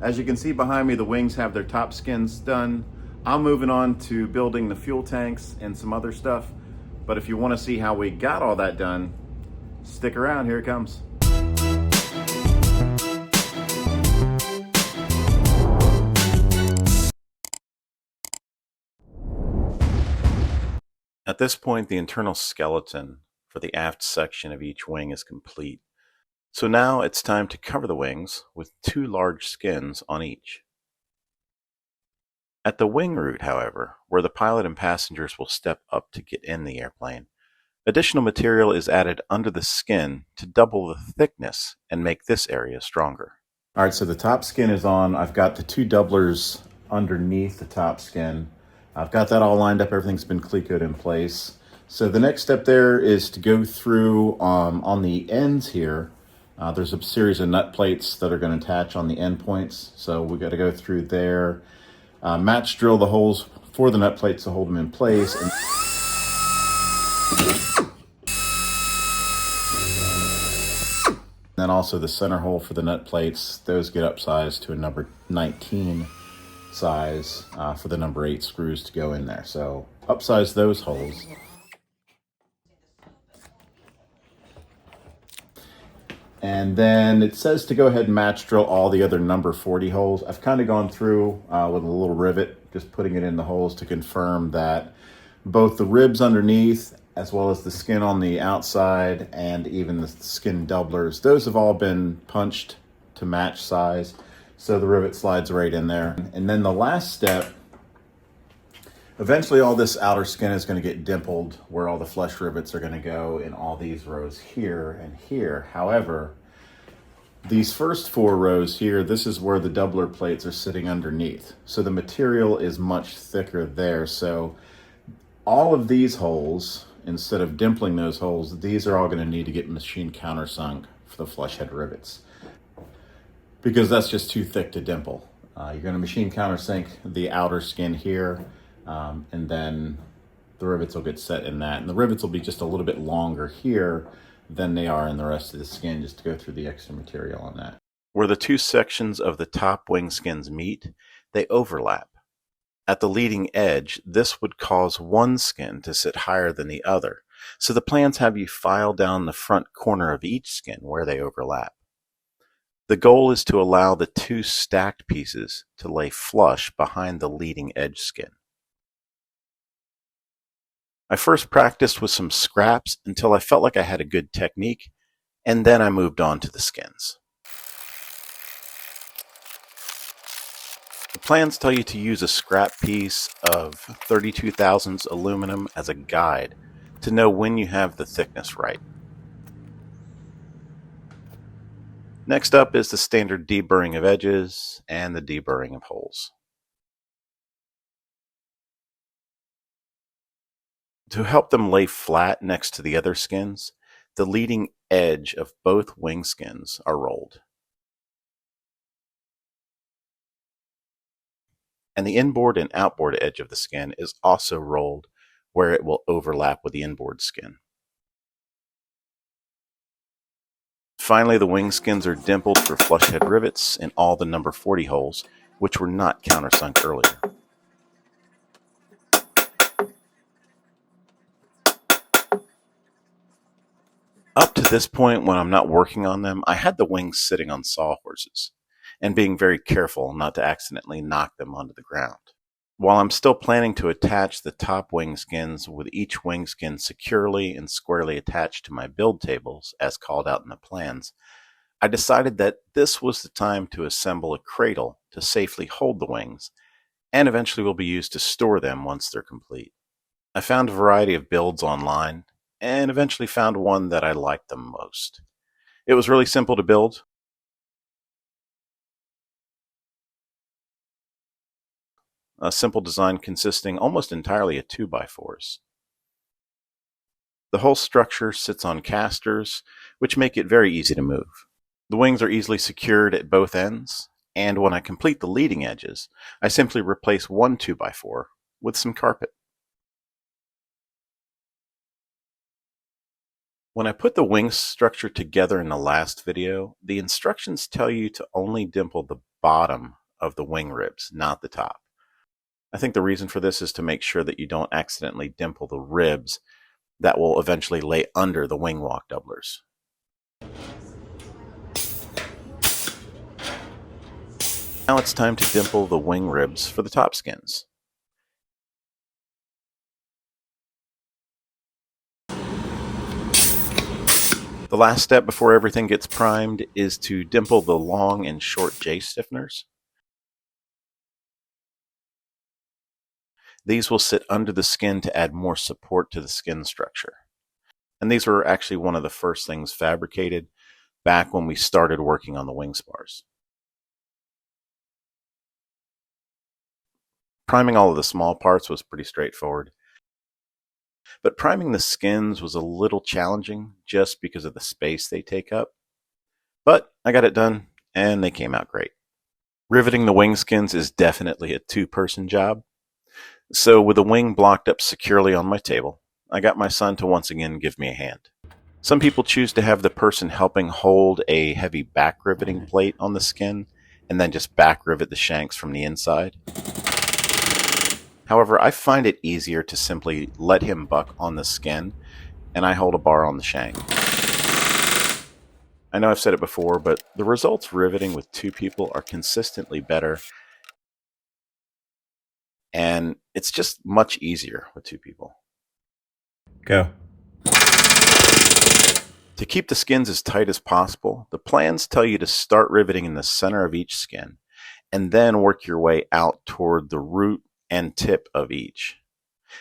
As you can see behind me, the wings have their top skins done. I'm moving on to building the fuel tanks and some other stuff. But if you want to see how we got all that done, stick around, here it comes. At this point, the internal skeleton for the aft section of each wing is complete. So now it's time to cover the wings with 2 large skins on each. At the wing root, however, where the pilot and passengers will step up to get in the airplane, additional material is added under the skin to double the thickness and make this area stronger. All right, so the top skin is on. I've got the 2 doublers underneath the top skin. I've got that all lined up. Everything's been clecoed in place. So the next step there is to go through on the ends here. There's a series of nut plates that are going to attach on the end points. So we got to go through there, match drill the holes for the nut plates to hold them in place. And then also the center hole for the nut plates. Those get upsized to a number 19 size for the number 8 screws to go in there. So upsize those holes. And then it says to go ahead and match drill all the other number 40 holes. I've kind of gone through with a little rivet, just putting it in the holes to confirm that both the ribs underneath, as well as the skin on the outside, and even the skin doublers, those have all been punched to match size. So the rivet slides right in there. And then the last step, eventually all this outer skin is going to get dimpled where all the flush rivets are going to go in all these rows here and here. However, these first 4 rows here, this is where the doubler plates are sitting underneath. So the material is much thicker there. So all of these holes, instead of dimpling those holes, these are all going to need to get machine countersunk for the flush head rivets, because that's just too thick to dimple. You're going to machine countersink the outer skin here, and then the rivets will get set in that. And the rivets will be just a little bit longer here than they are in the rest of the skin, just to go through the extra material on that. Where the 2 sections of the top wing skins meet, they overlap. At the leading edge, this would cause one skin to sit higher than the other. So the plans have you file down the front corner of each skin where they overlap. The goal is to allow the 2 stacked pieces to lay flush behind the leading edge skin. I first practiced with some scraps until I felt like I had a good technique, and then I moved on to the skins. The plans tell you to use a scrap piece of 32 thousandths aluminum as a guide to know when you have the thickness right. Next up is the standard deburring of edges and the deburring of holes. To help them lay flat next to the other skins, the leading edge of both wing skins are rolled. And the inboard and outboard edge of the skin is also rolled where it will overlap with the inboard skin. Finally, the wing skins are dimpled for flush head rivets in all the number 40 holes, which were not countersunk earlier. Up to this point, when I'm not working on them, I had the wings sitting on sawhorses and being very careful not to accidentally knock them onto the ground. While I'm still planning to attach the top wing skins with each wing skin securely and squarely attached to my build tables, as called out in the plans, I decided that this was the time to assemble a cradle to safely hold the wings, and eventually will be used to store them once they're complete. I found a variety of builds online, and eventually found one that I liked the most. It was really simple to build. A simple design consisting almost entirely of 2x4s. The whole structure sits on casters, which make it very easy to move. The wings are easily secured at both ends, and when I complete the leading edges, I simply replace one 2x4 with some carpet. When I put the wing structure together in the last video, the instructions tell you to only dimple the bottom of the wing ribs, not the top. I think the reason for this is to make sure that you don't accidentally dimple the ribs that will eventually lay under the wing walk doublers. Now it's time to dimple the wing ribs for the top skins. The last step before everything gets primed is to dimple the long and short J stiffeners. These will sit under the skin to add more support to the skin structure. And these were actually one of the first things fabricated back when we started working on the wing spars. Priming all of the small parts was pretty straightforward, but priming the skins was a little challenging just because of the space they take up. But I got it done, and they came out great. Riveting the wing skins is definitely a two-person job. So with the wing blocked up securely on my table, I got my son to once again give me a hand. Some people choose to have the person helping hold a heavy back riveting plate on the skin and then just back rivet the shanks from the inside. However, I find it easier to simply let him buck on the skin and I hold a bar on the shank. I know I've said it before, but the results riveting with two people are consistently better, and it's just much easier with two people. Go. To keep the skins as tight as possible, the plans tell you to start riveting in the center of each skin and then work your way out toward the root and tip of each,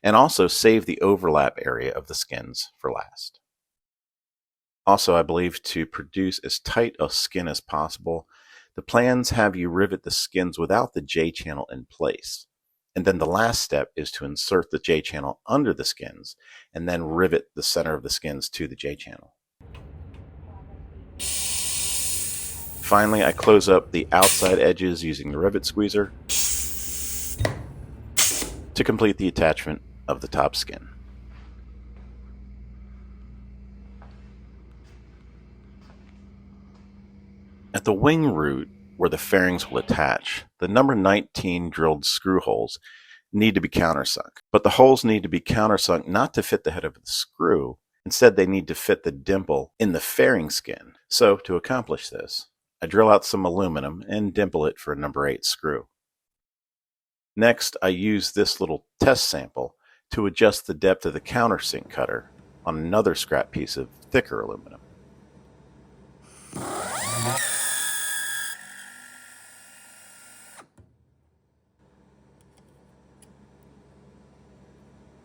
and also save the overlap area of the skins for last. Also, I believe to produce as tight a skin as possible, the plans have you rivet the skins without the J channel in place. And then the last step is to insert the J channel under the skins and then rivet the center of the skins to the J channel. Finally, I close up the outside edges using the rivet squeezer to complete the attachment of the top skin. At the wing root, where the fairings will attach, the number 19 drilled screw holes need to be countersunk. But the holes need to be countersunk not to fit the head of the screw. Instead, they need to fit the dimple in the fairing skin. So, to accomplish this, I drill out some aluminum and dimple it for a number 8 screw. Next, I use this little test sample to adjust the depth of the countersink cutter on another scrap piece of thicker aluminum.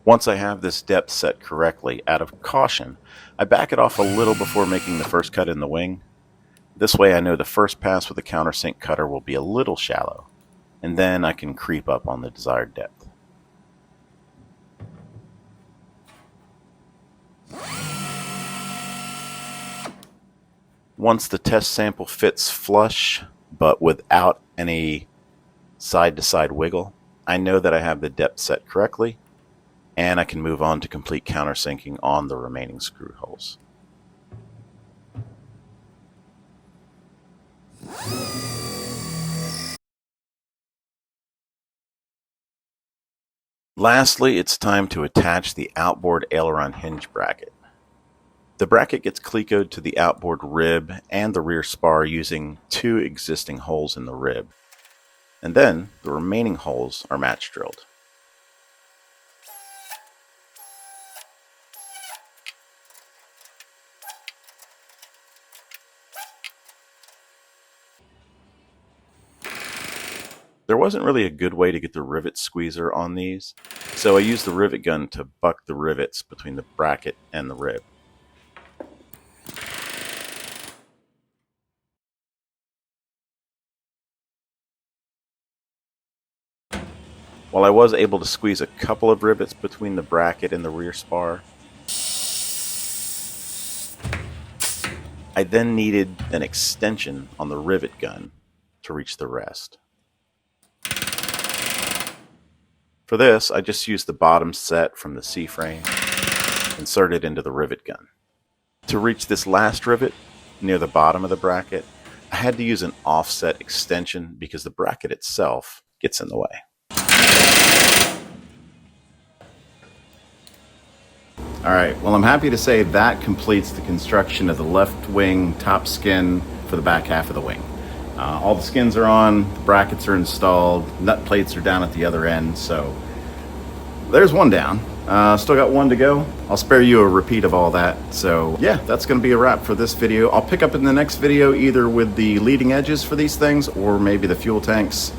Once I have this depth set correctly, out of caution, I back it off a little before making the first cut in the wing. This way I know the first pass with the countersink cutter will be a little shallow, and then I can creep up on the desired depth. Once the test sample fits flush, but without any side-to-side wiggle, I know that I have the depth set correctly, and I can move on to complete countersinking on the remaining screw holes. Lastly, it's time to attach the outboard aileron hinge bracket. The bracket gets clecoed to the outboard rib and the rear spar using 2 existing holes in the rib, and then the remaining holes are match drilled. There wasn't really a good way to get the rivet squeezer on these, so I used the rivet gun to buck the rivets between the bracket and the rib. While I was able to squeeze a couple of rivets between the bracket and the rear spar, I then needed an extension on the rivet gun to reach the rest. For this, I just used the bottom set from the C-frame, inserted into the rivet gun. To reach this last rivet near the bottom of the bracket, I had to use an offset extension because the bracket itself gets in the way. Alright, well I'm happy to say that completes the construction of the left wing top skin for the back half of the wing. All the skins are on, the brackets are installed, nut plates are down at the other end, so there's one down. Still got one to go. I'll spare you a repeat of all that. So yeah, that's gonna be a wrap for this video. I'll pick up in the next video either with the leading edges for these things, or maybe the fuel tanks,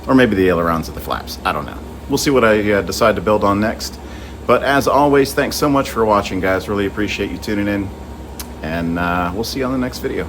or maybe the ailerons of the flaps. I don't know. We'll see what I decide to build on next. But as always, thanks so much for watching, guys. Really appreciate you tuning in. And we'll see you on the next video.